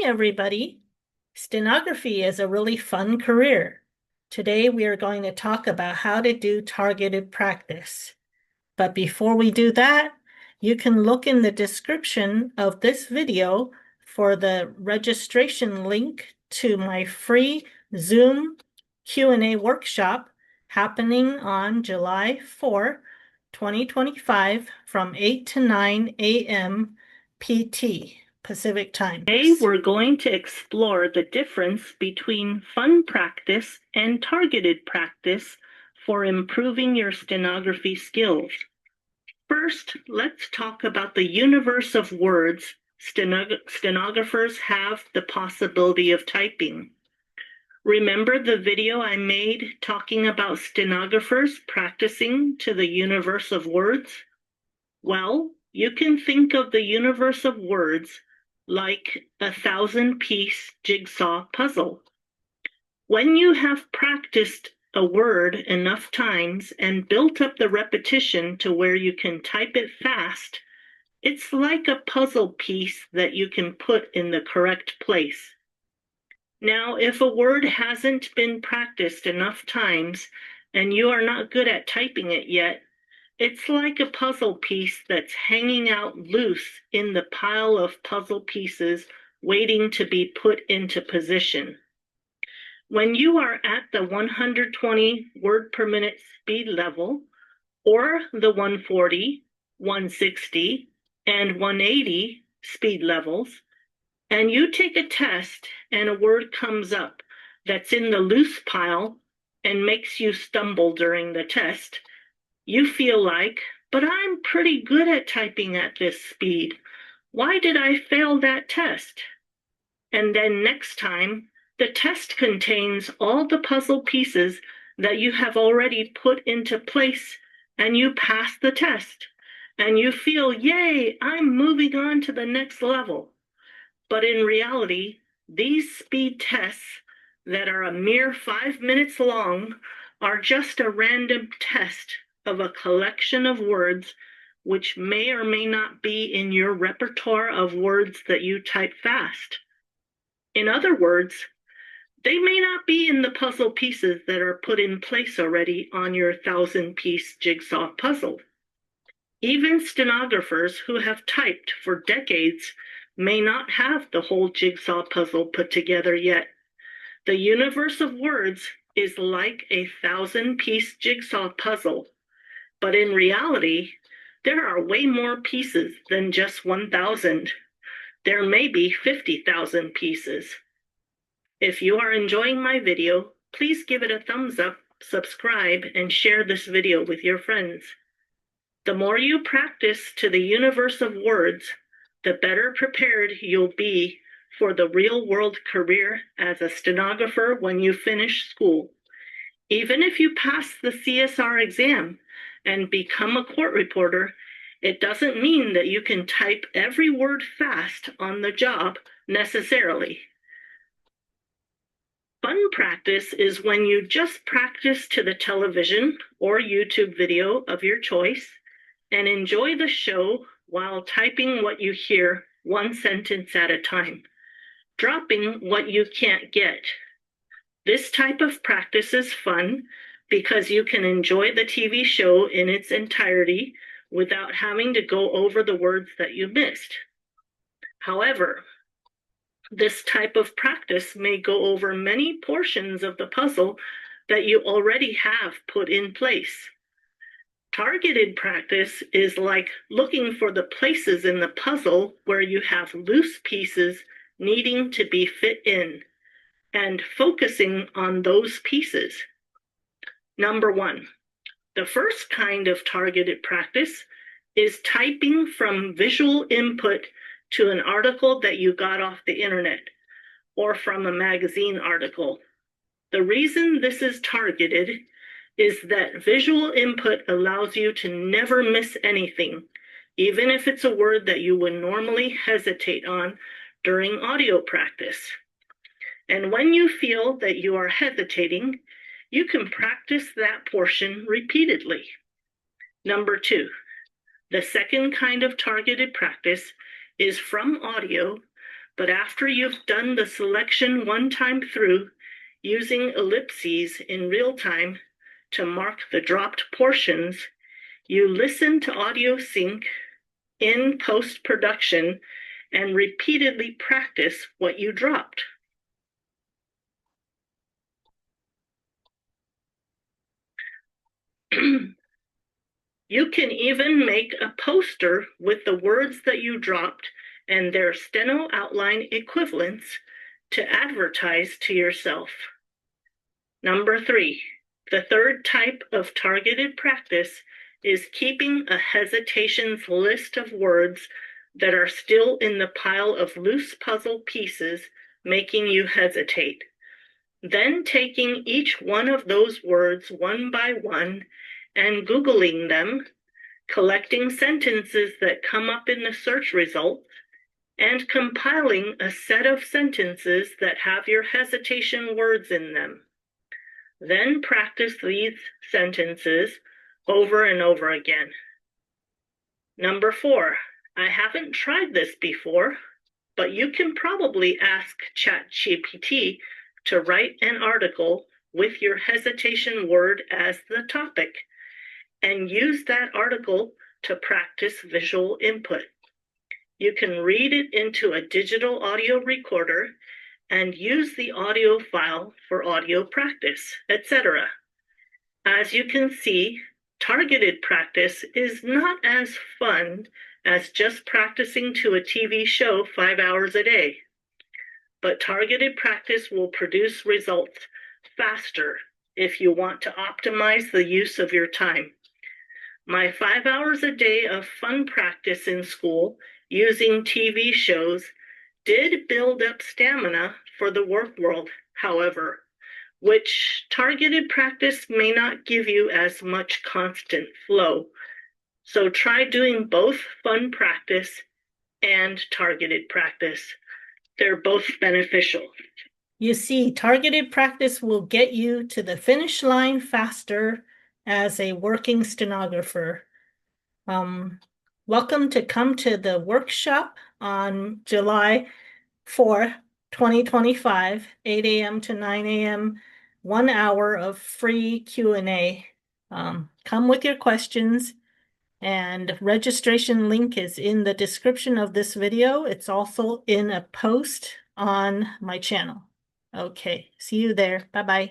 Hi, everybody. Stenography is a really fun career. Today, we are going to talk about how to do targeted practice. But before we do that, you can look in the description of this video for the registration link to my free Zoom Q&A workshop happening on July 4, 2025 from 8 to 9 a.m. PT. Pacific time. Today, we're going to explore the difference between fun practice and targeted practice for improving your stenography skills. First, let's talk about the universe of words stenographers have the possibility of typing. Remember the video I made talking about stenographers practicing to the universe of words? Well, you can think of the universe of words like a 1,000-piece jigsaw puzzle. When you have practiced a word enough times and built up the repetition to where you can type it fast, it's like a puzzle piece that you can put in the correct place. Now, if a word hasn't been practiced enough times and you are not good at typing it yet, it's like a puzzle piece that's hanging out loose in the pile of puzzle pieces waiting to be put into position. When you are at the 120 word per minute speed level, or the 140, 160, and 180 speed levels, and you take a test and a word comes up that's in the loose pile and makes you stumble during the test, you feel like, but I'm pretty good at typing at this speed. Why did I fail that test? And then next time, the test contains all the puzzle pieces that you have already put into place, and you pass the test. And you feel, yay, I'm moving on to the next level. But in reality, these speed tests that are a mere 5 minutes long are just a random test of a collection of words which may or may not be in your repertoire of words that you type fast. In other words, they may not be in the puzzle pieces that are put in place already on your 1,000-piece jigsaw puzzle. Even stenographers who have typed for decades may not have the whole jigsaw puzzle put together yet. The universe of words is like a 1,000-piece jigsaw puzzle. But in reality, there are way more pieces than just 1,000. There may be 50,000 pieces. If you are enjoying my video, please give it a thumbs up, subscribe, and share this video with your friends. The more you practice to the universe of words, the better prepared you'll be for the real-world career as a stenographer when you finish school. Even if you pass the CSR exam and become a court reporter, it doesn't mean that you can type every word fast on the job necessarily. Fun practice is when you just practice to the television or YouTube video of your choice and enjoy the show while typing what you hear one sentence at a time, dropping what you can't get. This type of practice is fun because you can enjoy the TV show in its entirety without having to go over the words that you missed. However, this type of practice may go over many portions of the puzzle that you already have put in place. Targeted practice is like looking for the places in the puzzle where you have loose pieces needing to be fit in, and focusing on those pieces. Number 1, the first kind of targeted practice is typing from visual input to an article that you got off the internet or from a magazine article. The reason this is targeted is that visual input allows you to never miss anything, even if it's a word that you would normally hesitate on during audio practice. And when you feel that you are hesitating, you can practice that portion repeatedly. Number 2, the second kind of targeted practice is from audio, But after you've done the selection one time through, using ellipses in real time to mark the dropped portions, you listen to audio sync in post-production and repeatedly practice what you dropped. You can even make a poster with the words that you dropped and their steno outline equivalents to advertise to yourself. Number 3, the third type of targeted practice is keeping a hesitations list of words that are still in the pile of loose puzzle pieces making you hesitate. Then taking each one of those words one by one and Googling them, collecting sentences that come up in the search results, and compiling a set of sentences that have your hesitation words in them. Then practice these sentences over and over again. Number 4, I haven't tried this before, but you can probably ask ChatGPT to write an article with your hesitation word as the topic, and use that article to practice visual input. You can read it into a digital audio recorder and use the audio file for audio practice, etc. As you can see, targeted practice is not as fun as just practicing to a TV show 5 hours a day. But targeted practice will produce results faster if you want to optimize the use of your time. My 5 hours a day of fun practice in school using TV shows did build up stamina for the work world, however, which targeted practice may not give you as much constant flow. So try doing both fun practice and targeted practice. They're both beneficial. You see, targeted practice will get you to the finish line faster as a working stenographer. Welcome to come to the workshop on July 4th, 2025, 8 a.m. to 9 a.m., 1 hour of free Q&A. Come with your questions, and registration link is in the description of this video. It's also in a post on my channel. Okay, see you there. Bye-bye.